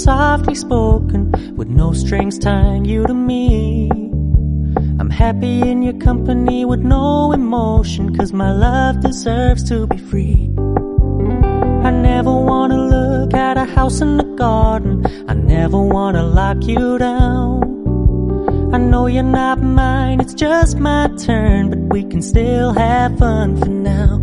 softly spoken, with no strings tying you to me. I'm happy in your company with no emotion, 'cause my love deserves to be free. I never wanna look at a house in the garden, I never wanna lock you down. I know you're not mine, it's just my turn, but we can still have fun for now.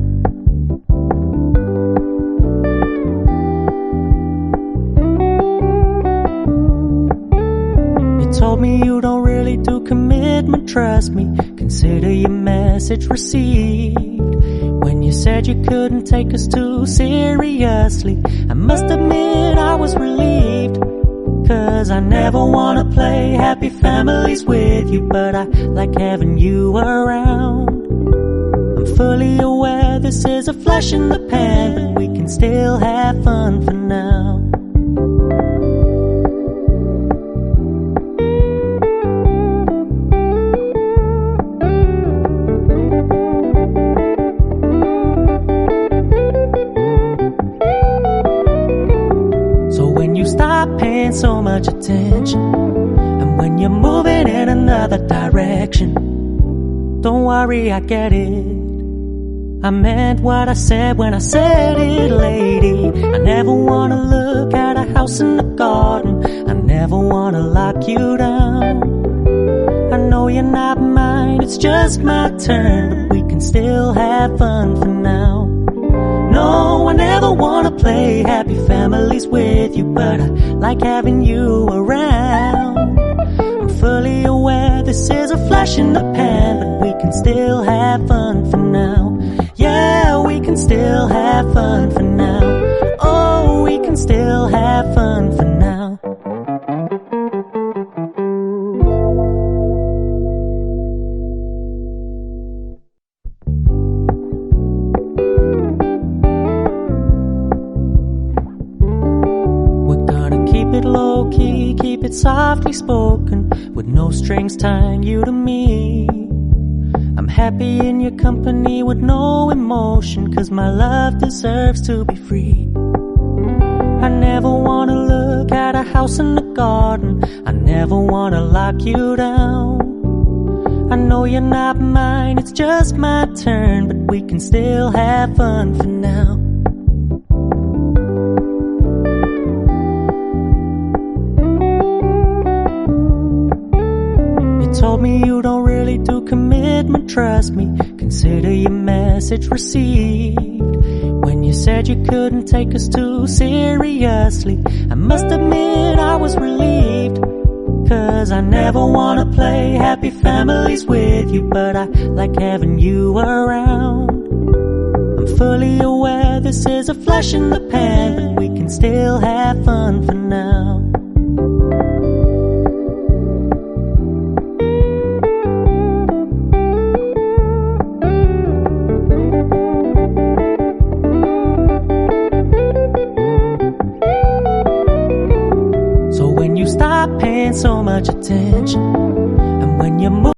Told me you don't really do commitment, trust me, consider your message received. When you said you couldn't take us too seriously, I must admit I was relieved. 'Cause I never wanna play happy families with you, but I like having you around. I'm fully aware this is a flash in the pan, but we can still have fun for now. Stop paying so much attention, and when you're moving in another direction, don't worry, I get it. I meant what I said when I said it, lady. I never wanna look at a house in the garden, I never wanna lock you down. I know you're not mine, it's just my turn, but we can still have fun for now. No, I never wanna play happy families with you, but I like having you around. I'm fully aware this is a flash in the pan, but we can still have fun for now. Yeah, we can still have fun for now. Oh, we can still have fun for now. Low-key, keep it softly spoken, with no strings tying you to me. I'm happy in your company with no emotion, 'cause my love deserves to be free. I never wanna look at a house in the garden, I never wanna lock you down. I know you're not mine, it's just my turn, but we can still have fun for now. Told me you don't really do commitment, trust me, consider your message received. When you said you couldn't take us too seriously, I must admit I was relieved. 'Cause I never wanna play happy families with you, but I like having you around. I'm fully aware this is a flash in the pan, but we can still have fun for now. Stop paying so much attention, and when you move